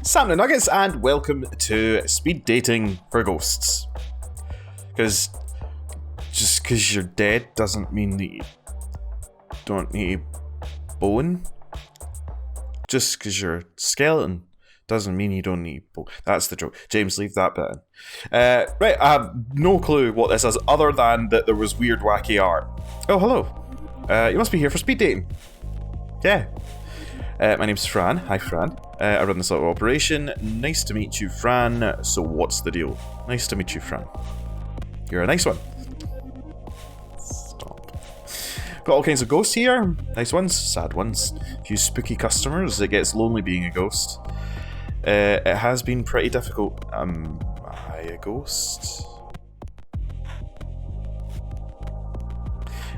Sam the Nuggets, and welcome to Speed Dating for Ghosts. Because just because you're dead doesn't mean that you don't need bone. Just because you're a skeleton doesn't mean you don't need bone. That's the joke. James, leave that bit in. Right, I have no clue what this is other than that there was weird, wacky art. Oh, hello. You must be here for speed dating. Yeah. My name's Fran. Hi, Fran. I run this little operation. Nice to meet you, Fran. So what's the deal? Nice to meet you, Fran. You're a nice one. Stop. Got all kinds of ghosts here. Nice ones, sad ones. A few spooky customers. It gets lonely being a ghost. It has been pretty difficult. Am I a ghost?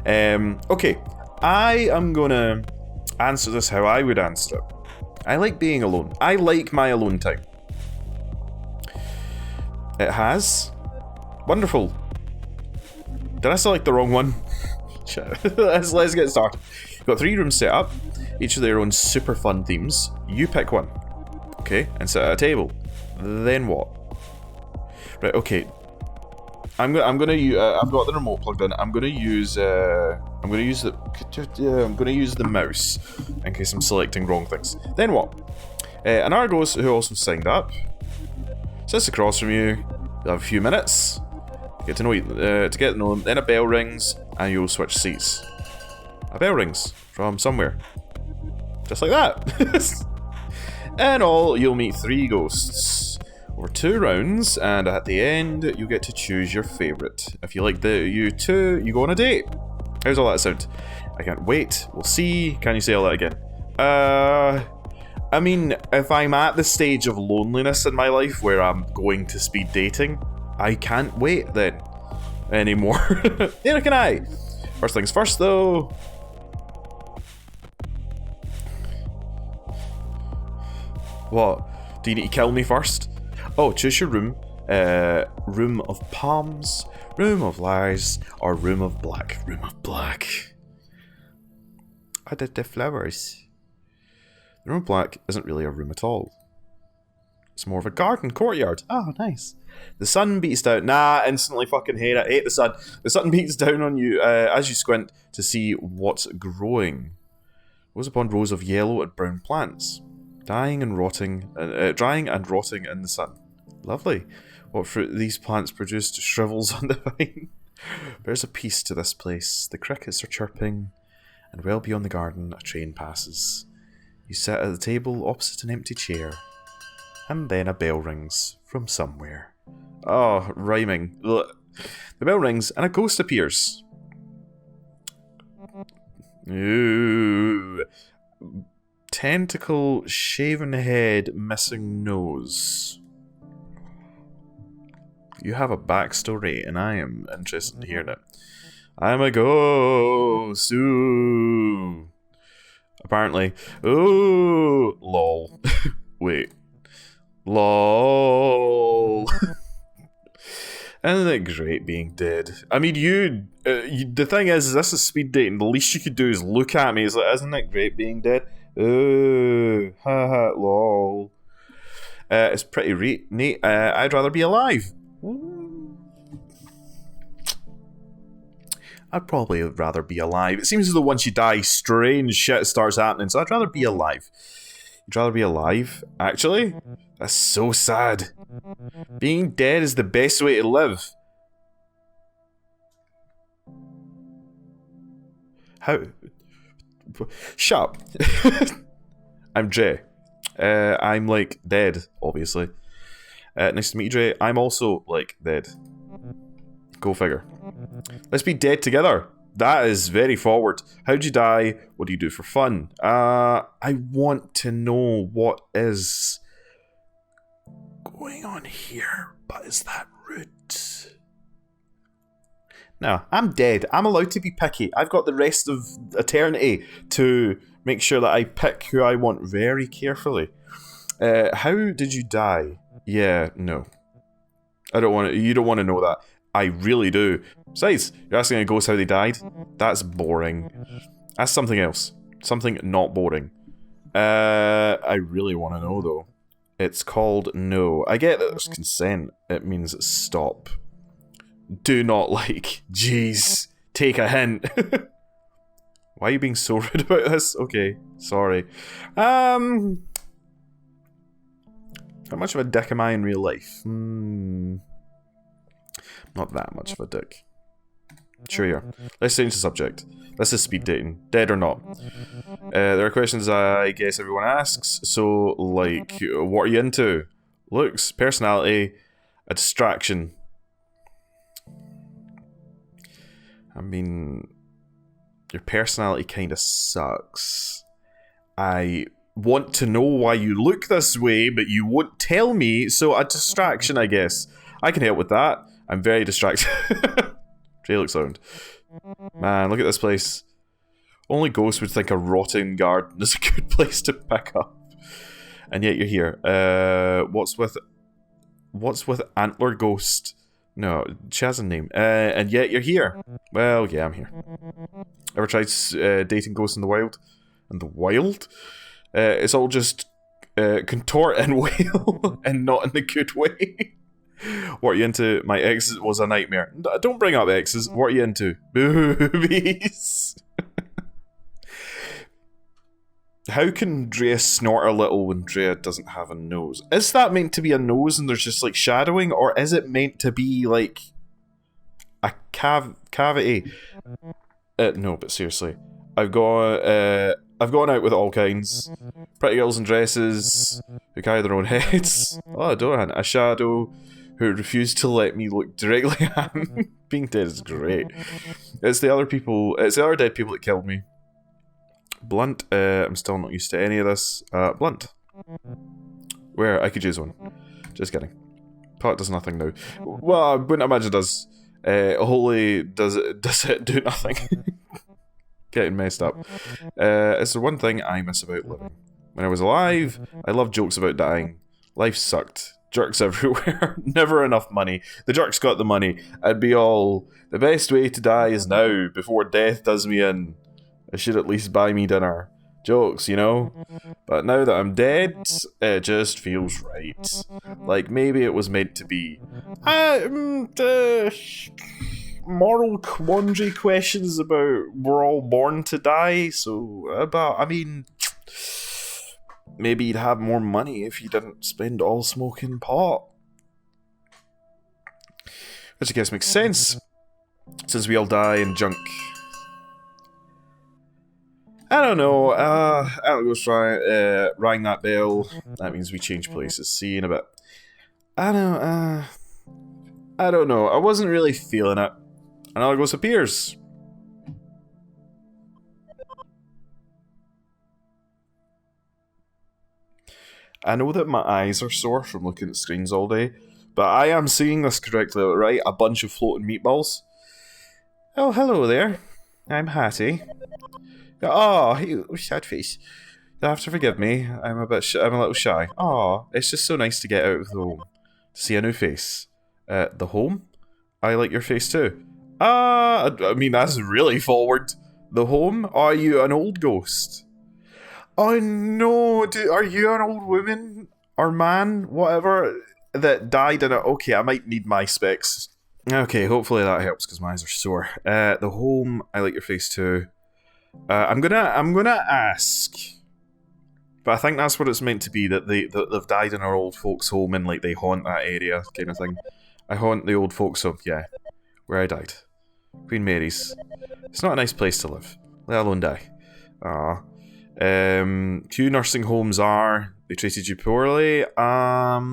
Okay. I am gonna answer this how I would answer it. I like being alone. I like my alone time. It has. Wonderful. Did I select the wrong one? let's get started. You've got 3 rooms set up, each with their own super fun themes. You pick one. Okay, and sit at a table. Then what? Right, okay. I've got the remote plugged in. I'm gonna use the mouse in case I'm selecting wrong things. Then what? An Argos who also signed up sits across from you. You'll have a few minutes to get to know them. Then a bell rings and you'll switch seats. A bell rings from somewhere, just like that. In all, you'll meet 3 ghosts over 2 rounds, and at the end, you get to choose your favourite. If you like you two, you go on a date. How's all that sound? I can't wait. We'll see. Can you say all that again? I mean, if I'm at the stage of loneliness in my life where I'm going to speed dating, I can't wait then anymore. Neither can I. First things first, though. What? Do you need to kill me first? Oh, choose your room. Room of palms, room of lies, or room of black. Room of black. I did the flowers. The room of black isn't really a room at all. It's more of a garden, courtyard. Oh, nice. The sun beats down. Nah, instantly fucking hate it. Hate the sun. The sun beats down on you as you squint to see what's growing. Rows upon rows of yellow and brown plants. Drying and rotting in the sun. Lovely. What fruit these plants produced shrivels on the vine. There's a peace to this place. The crickets are chirping, and well beyond the garden, a train passes. You sit at the table opposite an empty chair, and then a bell rings from somewhere. Oh, rhyming. Ugh. The bell rings, and a ghost appears. Ooh. Tentacle, shaven head, missing nose. You have a backstory, and I am interested in hearing it. I'm a ghost. Ooh. Apparently. Ooh. Lol. Wait. Lol. Isn't it great being dead? I mean, the thing is, this is speed dating. The least you could do is look at me. It's like, isn't it great being dead? Ooh, haha, lol. It's pretty neat. I'd rather be alive. I'd probably rather be alive. It seems as though once you die, strange shit starts happening, so I'd rather be alive. You'd rather be alive? Actually? That's so sad. Being dead is the best way to live. How? Shut up. I'm Dre. I'm like dead, obviously. Nice to meet you, Dre. I'm also like dead. Go figure. Let's be dead together. That is very forward. How'd you die? What do you do for fun? I want to know what is going on here, but is that rude? No, I'm dead. I'm allowed to be picky. I've got the rest of eternity to make sure that I pick who I want very carefully. How did you die? Yeah, no. I don't want to. You don't want to know that. I really do. Besides, you're asking a ghost how they died? That's boring. Ask something else. Something not boring. I really want to know, though. It's called no. I get that there's consent. It means stop. Do not like. Jeez. Take a hint. Why are you being so rude about this? Okay, sorry. How much of a dick am I in real life? Not that much of a dick. Sure you are. Let's change the subject. This is speed dating. Dead or not? There are questions I guess everyone asks. So, like, what are you into? Looks, personality, a distraction. I mean, your personality kind of sucks. I want to know why you look this way, but you won't tell me, so a distraction, I guess. I can help with that. I'm very distracted. Looks sound. Man, look at this place. Only ghosts would think a rotting garden is a good place to pick up. And yet you're here. What's with Antler Ghost? No, she has a name. And yet you're here. Well, yeah, I'm here. Ever tried dating ghosts in the wild? In the wild? It's all just contort and wail, and not in the good way. What are you into? My ex was a nightmare. Don't bring up exes. What are you into? Boobies. How can Drea snort a little when Drea doesn't have a nose? Is that meant to be a nose and there's just like shadowing, or is it meant to be like a cavity? No, but seriously, I've gone out with all kinds. Pretty girls in dresses who carry their own heads. Oh, Dohan, a shadow who refused to let me look directly at him. Being dead is great. It's the other dead people that killed me. Blunt, I'm still not used to any of this. Blunt. Where? I could use one. Just kidding. Pot does nothing now. Well, I wouldn't imagine it does. Holy, does it do nothing? Getting messed up. It's the one thing I miss about living. When I was alive, I loved jokes about dying. Life sucked. Jerks everywhere. Never enough money. The jerks got the money. I'd be all, the best way to die is now, before death does me in. I should at least buy me dinner. Jokes, you know? But now that I'm dead, it just feels right. Like maybe it was meant to be. Moral quandary questions about we're all born to die, so I mean, maybe you'd have more money if you didn't spend all smoking pot. Which I guess makes sense, since we all die in junk. I don't know, I'll go try, ring that bell. That means we change places. See you in a bit. I don't know, I wasn't really feeling it. Another ghost appears. I know that my eyes are sore from looking at screens all day, but I am seeing this correctly, right? A bunch of floating meatballs. Oh, hello there. I'm Hattie. Oh, you sad face. You'll have to forgive me. I'm a little shy. Oh, it's just so nice to get out of the home. To see a new face. The home? I like your face too. I mean, that's really forward. The home? Are you an old ghost? Oh no, are you an old woman? Or man? Whatever. That died in it. Okay, I might need my specs. Okay, hopefully that helps because my eyes are sore. The home, I like your face too. I'm gonna ask, but I think that's what it's meant to be, that they've died in our old folks' home and like they haunt that area kind of thing. I haunt the old folks' home, yeah, where I died. Queen Mary's. It's not a nice place to live, let alone die. Few nursing homes are. They treated you poorly. Yeah,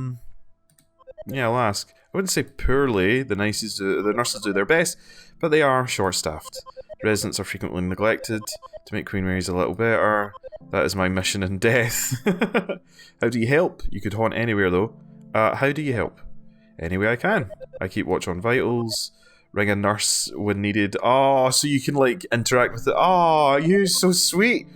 I'll ask. I wouldn't say poorly. The nurses do their best, but they are short-staffed. Residents are frequently neglected. To make Queen Mary's a little better, that is my mission in death. How do you help? You could haunt anywhere though. How do you help? Any way I can. I keep watch on vitals. Ring a nurse when needed. Oh, so you can like interact with it. Oh, you're so sweet.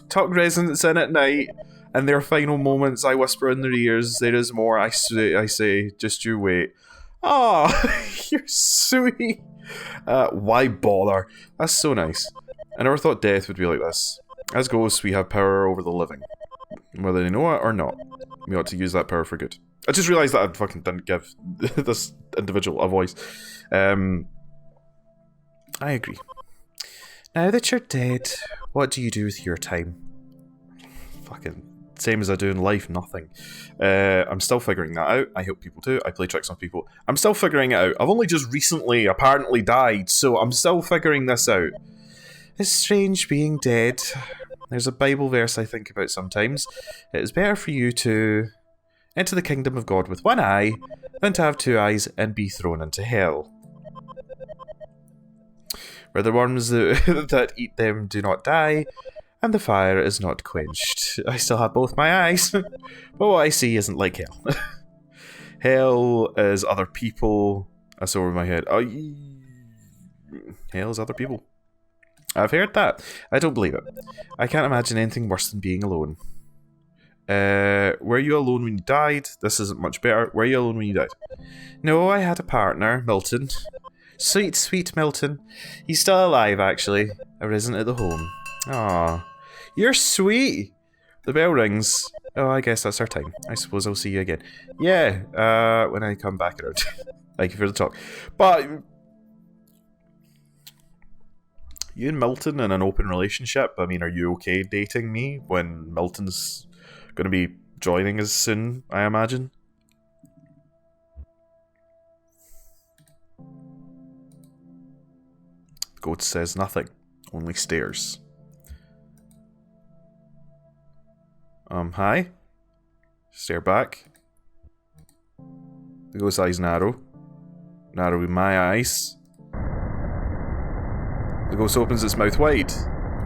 Tuck residents in at night. In their final moments, I whisper in their ears, there is more, I say, just you wait. Oh, you're sweet. Why bother? That's so nice. I never thought death would be like this. As ghosts, we have power over the living. Whether they know it or not, we ought to use that power for good. I just realised that I fucking didn't give this individual a voice. I agree. Now that you're dead, what do you do with your time? Fucking same as I do in life, nothing. I'm still figuring that out. I hope people do. I play tricks on people. I'm still figuring it out. I've only just recently apparently died, so I'm still figuring this out. It's strange being dead. There's a Bible verse I think about sometimes. It is better for you to enter the kingdom of God with one eye than to have two eyes and be thrown into hell, where the worms that eat them do not die, and the fire is not quenched. I still have both my eyes, but what I see isn't like hell. Hell is other people. That's over my head. Hell is other people. I've heard that. I don't believe it. I can't imagine anything worse than being alone. Were you alone when you died? This isn't much better. Were you alone when you died? No, I had a partner, Milton. Sweet, sweet Milton. He's still alive, actually. Or isn't at the home. Aw. You're sweet! The bell rings. Oh, I guess that's our time. I suppose I'll see you again. Yeah, when I come back around. Thank you for the talk. But you and Milton in an open relationship? I mean, are you okay dating me when Milton's going to be joining us soon, I imagine? The goat says nothing, only stares. Hi? Stare back. The ghost's eyes narrow. Narrow with my eyes. The ghost opens its mouth wide.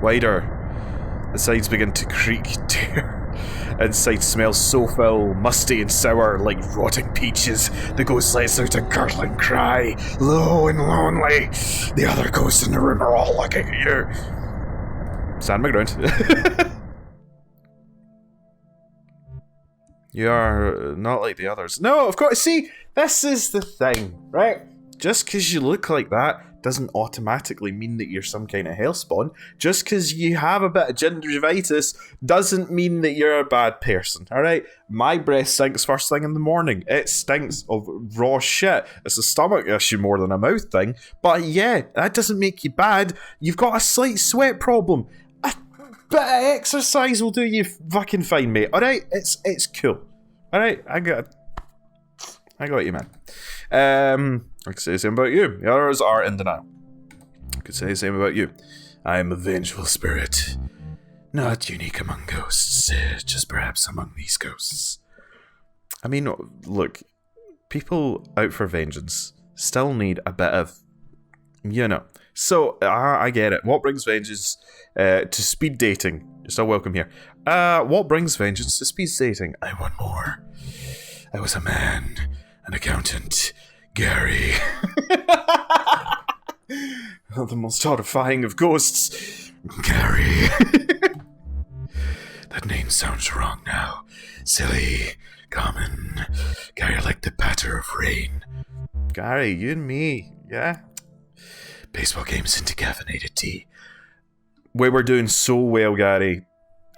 Wider. The sides begin to creak. Inside smells so foul, musty and sour, like rotting peaches. The ghost lets out a gurgling cry, low and lonely. The other ghosts in the room are all looking at you. Stand my ground. You are not like the others. No, of course. See, this is the thing, right? Just because you look like that doesn't automatically mean that you're some kind of hellspawn. Just because you have a bit of gingivitis doesn't mean that you're a bad person, alright? My breath stinks first thing in the morning. It stinks of raw shit. It's a stomach issue more than a mouth thing. But yeah, that doesn't make you bad. You've got a slight sweat problem. A bit of exercise will do you fucking fine, mate. Alright? It's cool. Alright? I got you, man. I could say the same about you. The others are in denial. I could say the same about you. I am a vengeful spirit. Not unique among ghosts, just perhaps among these ghosts. I mean, look, people out for vengeance still need a bit of, you know. So, I get it. What brings vengeance to speed dating? You're still welcome here. What brings vengeance to speed dating? I want more. I was a man, an accountant, Gary. The most horrifying of ghosts. Gary. That name sounds wrong now. Silly, common. Gary like the patter of rain. Gary, you and me, yeah? Baseball games into caffeinated tea. We were doing so well, Gary.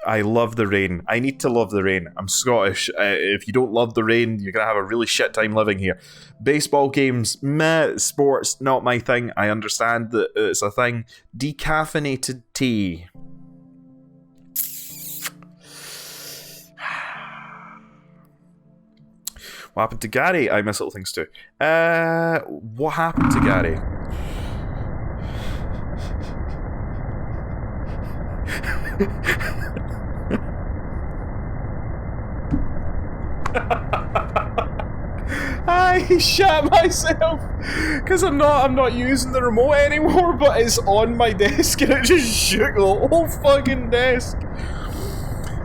I love the rain. I need to love the rain. I'm Scottish. If you don't love the rain, you're going to have a really shit time living here. Baseball games, meh. Sports, not my thing. I understand that it's a thing. Decaffeinated tea. What happened to Gary? I miss little things too. What happened to Gary? I shat myself because I'm not using the remote anymore, but it's on my desk and it just shook the whole fucking desk.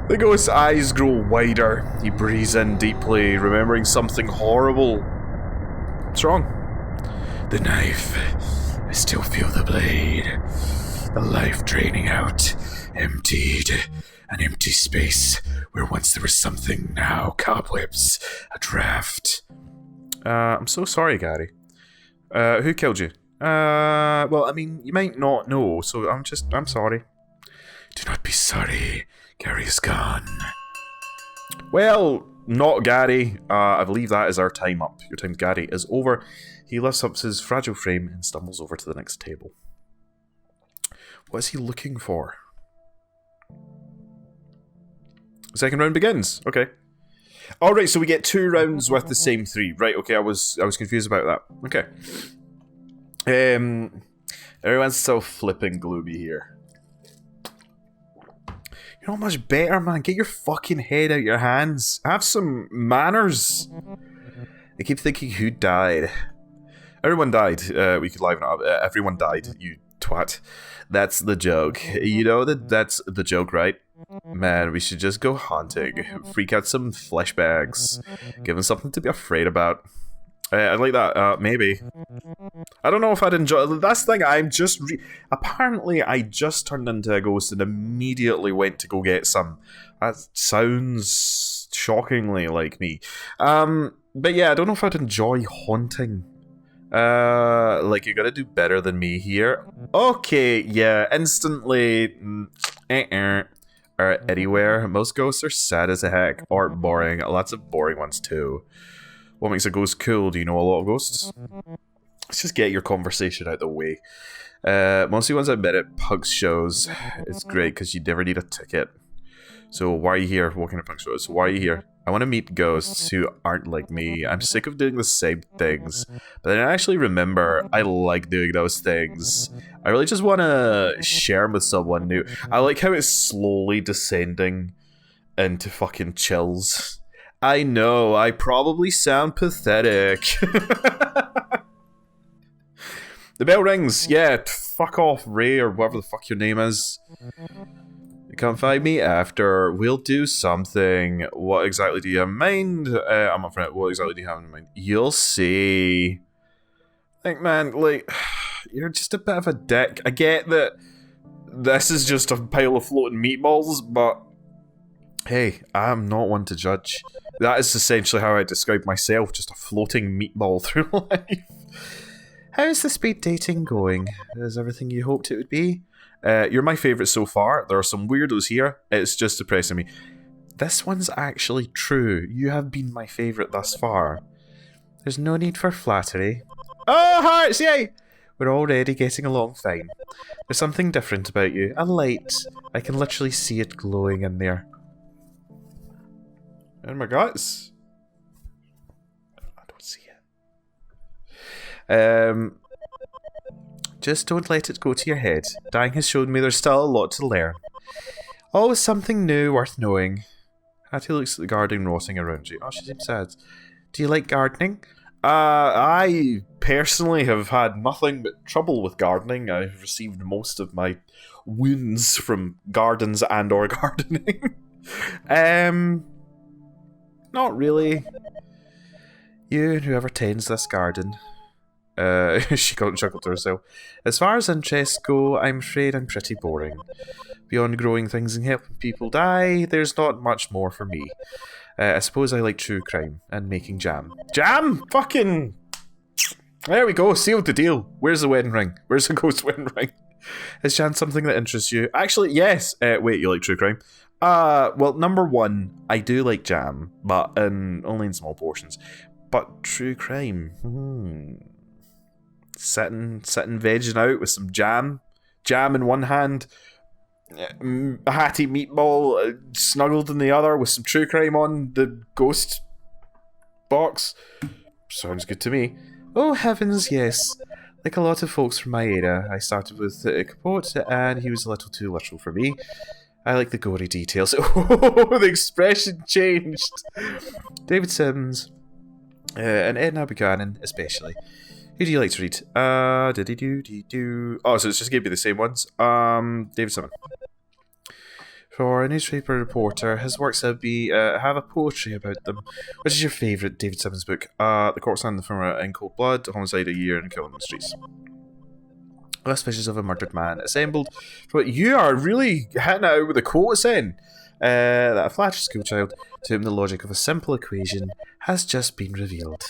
The ghost's eyes grow wider. He breathes in deeply, remembering something horrible. What's wrong? The knife. I still feel the blade. The life draining out. Emptied. An empty space where once there was something, now cobwebs. A draft. I'm so sorry, Gary. Who killed you? Well, I mean, you might not know, so I'm sorry. Do not be sorry. Gary is gone. Well, not Gary. I believe that is our time up. Your time, Gary, is over. He lifts up his fragile frame and stumbles over to the next table. What is he looking for? Second round begins. Okay. Alright, so we get 2 rounds with the same 3. Right, okay, I was confused about that. Okay. Everyone's so flipping gloomy here. You're not much better, man. Get your fucking head out your hands. Have some manners. I keep thinking who died. Everyone died. We could liven it up. Everyone died, you twat. That's the joke. You know that's the joke, right? Man, we should just go hunting. Freak out some flesh bags. Give them something to be afraid about. I'd like that. Maybe. I don't know if I'd enjoy... That's the thing, I'm just... Apparently, I just turned into a ghost and immediately went to go get some. That sounds shockingly like me. But yeah, I don't know if I'd enjoy haunting. Like, you gotta do better than me here. Okay, yeah, instantly... Anywhere. Most ghosts are sad as a heck, or boring. Lots of boring ones too. What makes a ghost cool? Do you know a lot of ghosts? Let's just get your conversation out of the way. Most of the ones I met at punk shows, it's great because you never need a ticket. So why are you here? What kind of punk shows? Why are you here? I want to meet ghosts who aren't like me. I'm sick of doing the same things. But then I actually remember I like doing those things. I really just want to share them with someone new. I like how it's slowly descending into fucking chills. I know, I probably sound pathetic. The bell rings. Yeah, fuck off, Ray, or whatever the fuck your name is. Come find me after. We'll do something. What exactly do you have in mind? I'm up for it. What exactly do you have in mind? You'll see. Like, man, like, you're just a bit of a dick. I get that this is just a pile of floating meatballs, but hey, I'm not one to judge. That is essentially how I describe myself, just a floating meatball through life. How's the speed dating going? Is everything you hoped it would be? You're my favourite so far. There are some weirdos here. It's just depressing me. This one's actually true. You have been my favourite thus far. There's no need for flattery. Oh, hearts, yay! We're already getting along fine. There's something different about you. A light. I can literally see it glowing in there. In my guts. I don't see it. Just don't let it go to your head. Dying has shown me there's still a lot to learn. Always something new worth knowing. Hattie looks at the garden rotting around you. Oh, she seems sad. Do you like gardening? I personally have had nothing but trouble with gardening. I've received most of my wounds from gardens and or gardening. Not really. You and whoever tends this garden. She chuckled to herself. As far as interests go, I'm afraid I'm pretty boring. Beyond growing things and helping people die, there's not much more for me. I suppose I like true crime and making jam. Jam? Fucking... There we go, sealed the deal. Where's the wedding ring? Where's the ghost wedding ring? Is jam something that interests you? Actually, yes. Wait, you like true crime? Well, number one, I do like jam, but only in small portions. But true crime, Sitting vegging out with some jam in one hand, a Hattie meatball snuggled in the other with some true crime on the ghost box. Sounds good to me. Oh heavens, yes. Like a lot of folks from my era, I started with Capote, and he was a little too literal for me. I like the gory details. Oh, the expression changed. David Sims, and Edna Buchanan especially. Who do you like to read? Oh, so it's just gave me the same ones. David Simmons. For a newspaper reporter, his works have a poetry about them. Which is your favourite David Simmons book? The Corpse and the Former in Cold Blood, Homicide a Year, and Killing in the Streets. Last Visions of a Murdered Man assembled. But you are really hitting out with the quotes in. That a flattered schoolchild, to whom the logic of a simple equation has just been revealed.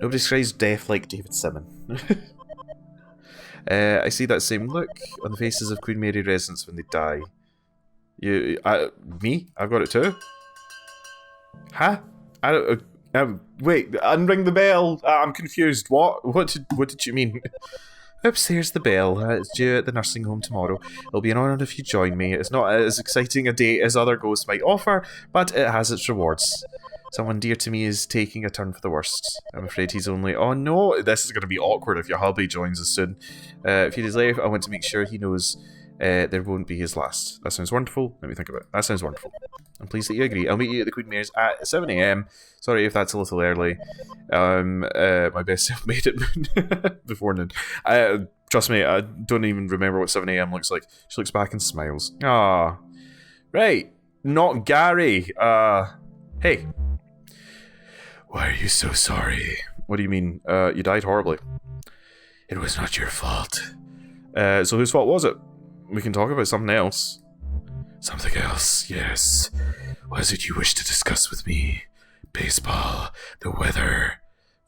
Nobody describes death like David Simmons. I see that same look on the faces of Queen Mary residents when they die. Me? I've got it too. Huh? I don't... wait, unring the bell. I'm confused. What? What did you mean? Oops, here's the bell. It's due at the nursing home tomorrow. It'll be an honour if you join me. It's not as exciting a date as other ghosts might offer, but it has its rewards. Someone dear to me is taking a turn for the worst. I'm afraid he's only... Oh no, this is going to be awkward if your hubby joins us soon. A few days later, I want to make sure he knows there won't be his last. That sounds wonderful. Let me think about it. That sounds wonderful. I'm pleased that you agree. I'll meet you at the Queen Mary's at 7 AM. Sorry if that's a little early. My best self made it before noon. Trust me, I don't even remember what 7 AM looks like. She looks back and smiles. Ah, right. Not Gary. Hey. Why are you so sorry? What do you mean? You died horribly. It was not your fault. So whose fault was it? We can talk about something else. Something else, yes. What is it you wish to discuss with me? Baseball, the weather.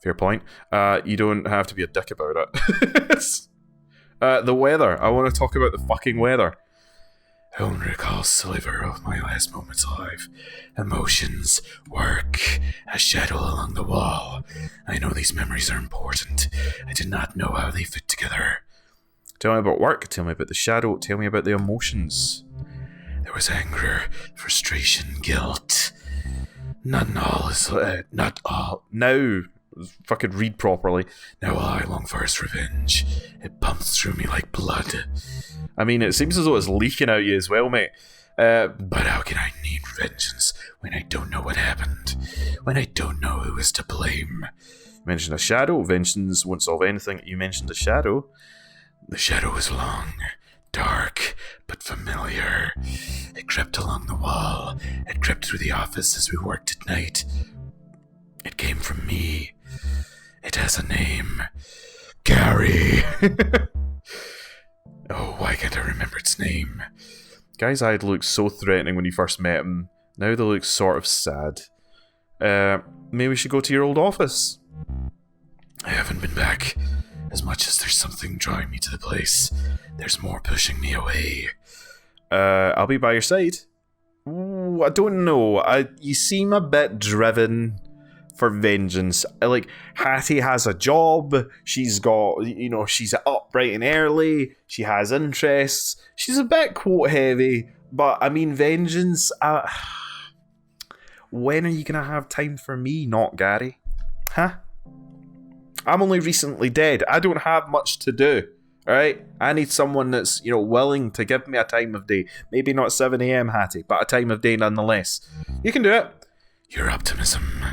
Fair point. You don't have to be a dick about it. The weather. I want to talk about the fucking weather. I only recall a sliver of my last moments alive. Emotions, work, a shadow along the wall. I know these memories are important. I did not know how they fit together. Tell me about work, tell me about the shadow, tell me about the emotions. There was anger, frustration, guilt. Not all. Now, fucking read properly. Now all I long for is revenge. It pumps through me like blood. I mean, it seems as though it's leaking out you as well, mate. But how can I need vengeance when I don't know what happened? When I don't know who is to blame? You mentioned a shadow. Vengeance won't solve anything. You mentioned a shadow. The shadow was long, dark, but familiar. It crept along the wall. It crept through the office as we worked at night. It came from me. It has a name. Gary. Oh, why can't I remember its name? Guy's eye looked so threatening when you first met him. Now they look sort of sad. Maybe we should go to your old office. I haven't been back. As much as there's something drawing me to the place, there's more pushing me away. I'll be by your side. Ooh, I don't know. You seem a bit driven for vengeance. Like, Hattie has a job. She's got, she's up bright and early. She has interests. She's a bit quote heavy. But, I mean, vengeance. When are you going to have time for me, not Gary? Huh? I'm only recently dead. I don't have much to do. Alright? I need someone that's, willing to give me a time of day. Maybe not 7 AM, Hattie, but a time of day nonetheless. You can do it. Your optimism.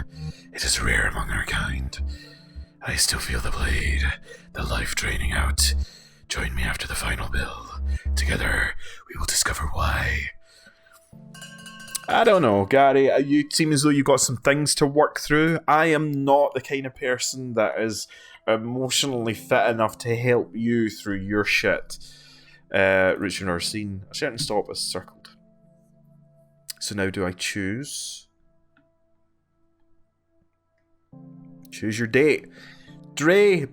It is rare among our kind. I still feel the blade, the life draining out. Join me after the final bell. Together, we will discover why. I don't know, Gary. You seem as though you've got some things to work through. I am not the kind of person that is emotionally fit enough to help you through your shit. Richard or scene. A certain stop is circled. So now do I choose? Choose your date. Dre.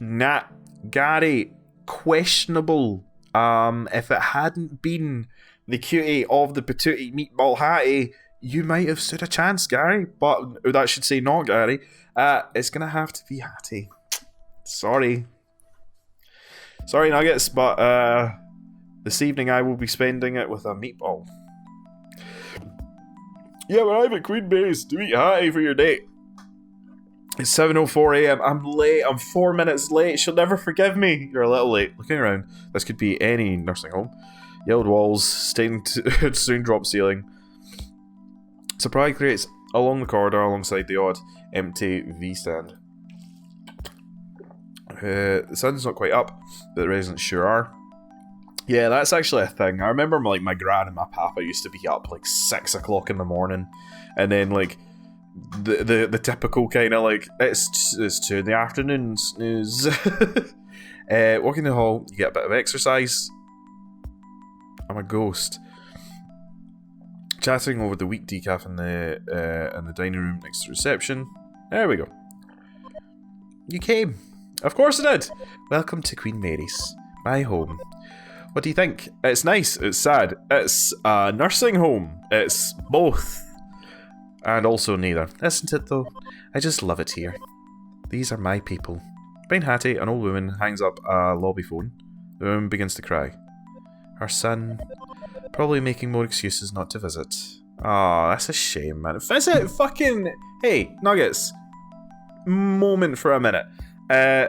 Nah. Gary. Questionable. If it hadn't been the cutie of the patootie meatball Hattie, you might have stood a chance, Gary. But that should say not, Gary. It's gonna have to be Hattie. Sorry, Nuggets, but this evening I will be spending it with a meatball. Yeah, but I'm at Queen Mary's to meet Hattie for your date. It's 7:04 AM. I'm late. I'm 4 minutes late. She'll never forgive me. You're a little late. Looking around, this could be any nursing home. Yellowed walls, stained soon drop ceiling. Supply crates along the corridor alongside the odd empty V stand. The sun's not quite up, but the residents sure are. Yeah, that's actually a thing. I remember my gran and my papa used to be up 6 o'clock in the morning, and then the typical kind of it's 2 in the afternoon snooze. Walking the hall, you get a bit of exercise. I'm a ghost. Chatting over the weak decaf in the dining room next to reception. There we go. You came. Of course I did. Welcome to Queen Mary's, my home. What do you think? It's nice. It's sad. It's a nursing home. It's both. And also neither. Isn't it though? I just love it here. These are my people. Behind Hattie, an old woman hangs up a lobby phone. The woman begins to cry. Her son, probably making more excuses not to visit. Oh, that's a shame, man. Visit fucking... Hey, Nuggets. Moment for a minute.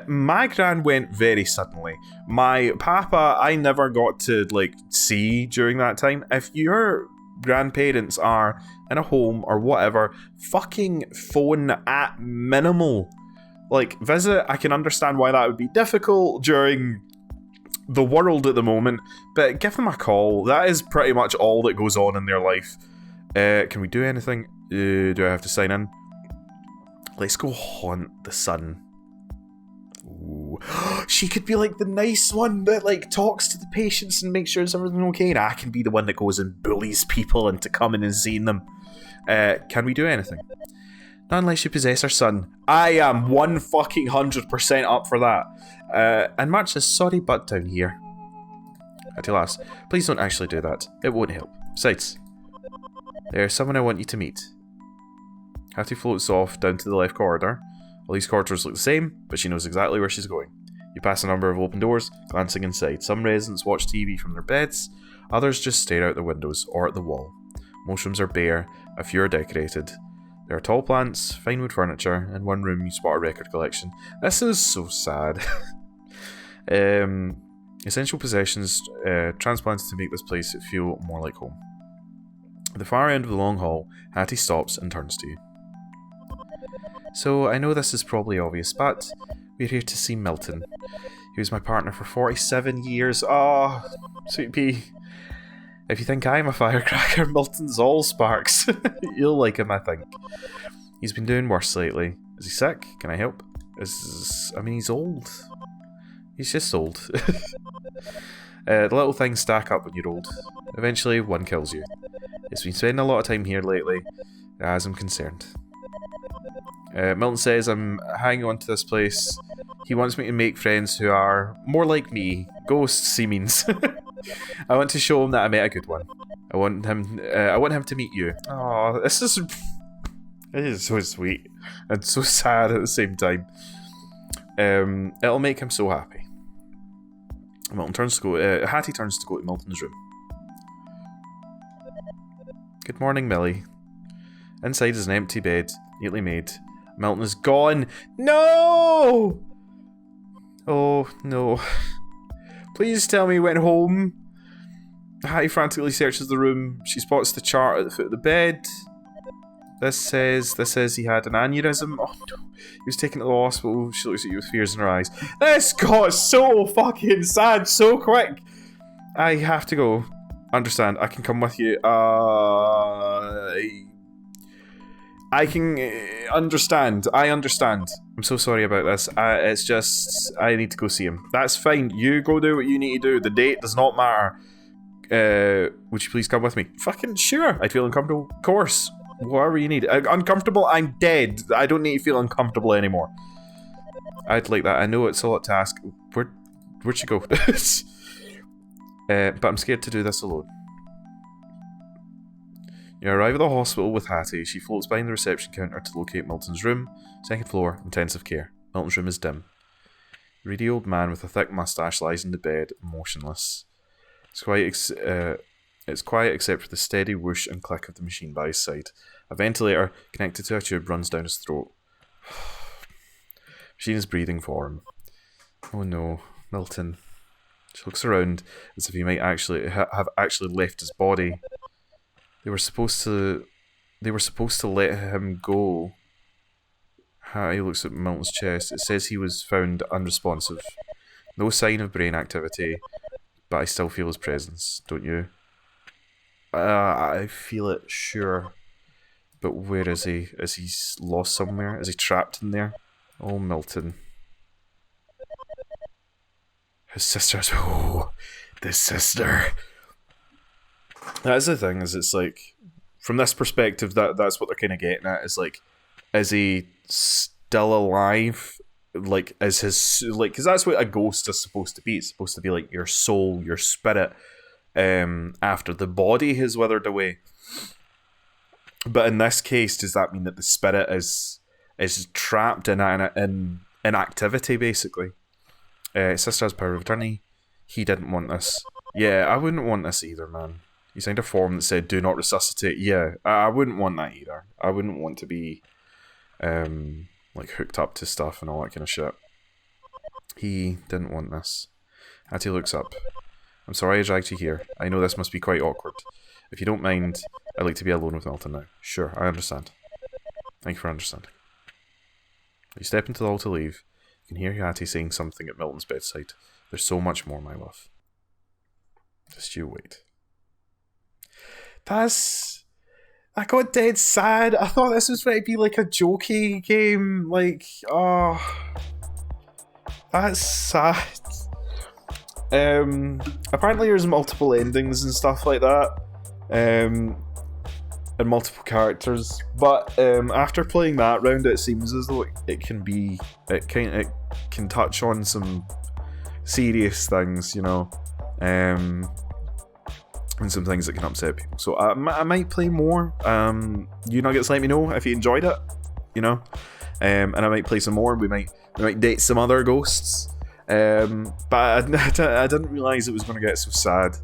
My gran went very suddenly. My papa, I never got to, like, see during that time. If your grandparents are in a home or whatever, fucking phone at minimal. Like, visit, I can understand why that would be difficult during the world at the moment, but give them a call. That is pretty much all that goes on in their life. Can we do anything? Do I have to sign in? Let's go haunt the sun. Ooh. She could be like the nice one that like talks to the patients and makes sure it's everything okay, and I can be the one that goes and bullies people into coming and seeing them. Can we do anything? Not unless you possess her son. I am 100% up for that. And March says, sorry, but down here. Hattie laughs. Please don't actually do that. It won't help. Besides, there's someone I want you to meet. Hattie floats off down to the left corridor. All these corridors look the same, but she knows exactly where she's going. You pass a number of open doors, glancing inside. Some residents watch TV from their beds, others just stare out their windows or at the wall. Most rooms are bare, a few are decorated. There are tall plants, fine wood furniture, and one room you spot a record collection. This is so sad. Essential possessions transplanted to make this place feel more like home. At the far end of the long hall, Hattie stops and turns to you. So, I know this is probably obvious, but we're here to see Milton. He was my partner for 47 years. Oh, sweet pea. If you think I'm a firecracker, Milton's all sparks. You'll like him, I think. He's been doing worse lately. Is he sick? Can I help? I mean, he's old. He's just old. The little things stack up when you're old. Eventually, one kills you. He's been spending a lot of time here lately, as I'm concerned. Milton says I'm hanging on to this place. He wants me to make friends who are more like me. Ghosts, he means. I want to show him that I met a good one. I want him to meet you. Oh, this is so sweet and so sad at the same time. It'll make him so happy. Milton turns to go. Hattie turns to go to Milton's room. Good morning, Millie. Inside is an empty bed, neatly made. Milton is gone. No! Oh, no. Please tell me he went home. Hattie frantically searches the room. She spots the chart at the foot of the bed. This says he had an aneurysm. Oh no. He was taken to the hospital. She looks at you with fears in her eyes. This got so fucking sad so quick. I have to go. Understand. I can come with you. I can understand. I understand. I'm so sorry about this. It's just, I need to go see him. That's fine. You go do what you need to do. The date does not matter. Would you please come with me? Fucking sure. I'd feel uncomfortable. Of course. Whatever you need. Uncomfortable? I'm dead. I don't need to feel uncomfortable anymore. I'd like that. I know it's a lot to ask. Where'd you go? But I'm scared to do this alone. You arrive at the hospital with Hattie. She floats behind the reception counter to locate Milton's room. Second floor, intensive care. Milton's room is dim. The reedy old man with a thick moustache lies in the bed, motionless. It's quiet except for the steady whoosh and click of the machine by his side. A ventilator, connected to a tube, runs down his throat. Machine is breathing for him. Oh no, Milton. She looks around as if he might actually have left his body. They were supposed to let him go. Hattie looks at Milton's chest. It says he was found unresponsive. No sign of brain activity, but I still feel his presence, don't you? I feel it, sure. But where is he? Is he lost somewhere? Is he trapped in there? Oh, Milton. His sister's... Oh, the sister. That's the thing, is it's like, from this perspective, that's what they're kind of getting at, is like, is he still alive? Like, is his, like, because that's what a ghost is supposed to be. It's supposed to be like your soul, your spirit, after the body has withered away. But in this case, does that mean that the spirit is trapped in activity, basically? Sister has power of attorney. He didn't want this. Yeah, I wouldn't want this either, man. He signed a form that said, do not resuscitate. Yeah, I wouldn't want that either. I wouldn't want to be, like, hooked up to stuff and all that kind of shit. He didn't want this. Hattie looks up. I'm sorry I dragged you here. I know this must be quite awkward. If you don't mind, I'd like to be alone with Milton now. Sure, I understand. Thank you for understanding. You step into the hall to leave. You can hear Hattie saying something at Milton's bedside. There's so much more, my love. Just you wait. I got dead sad. I thought this was going to be like a jokey game. Like, oh. That's sad. Apparently there's multiple endings and stuff like that. And multiple characters. But after playing that round, it seems as though it can touch on some serious things, you know. And some things that can upset people. So I might play more. You Nuggets, let me know if you enjoyed it, you know. And I might play some more. We might date some other ghosts. But I didn't realise it was going to get so sad.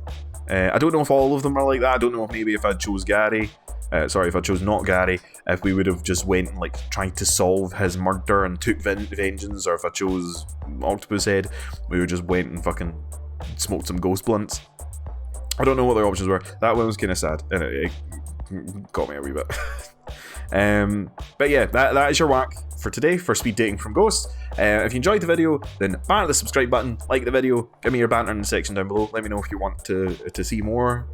I don't know if all of them are like that. I don't know if maybe if I chose Gary, if I chose not Gary, if we would have just went and like tried to solve his murder and took vengeance, or if I chose Octopus Head, we would just went and fucking smoked some ghost blunts. I don't know what their options were. That one was kind of sad, and it got me a wee bit. But yeah, that is your whack for today for speed dating from Ghost. If you enjoyed the video, then batter the subscribe button, like the video, give me your banter in the section down below. Let me know if you want to see more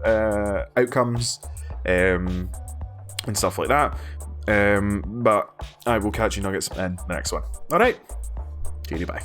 outcomes and stuff like that. But I will catch you Nuggets in the next one. Alright, bye.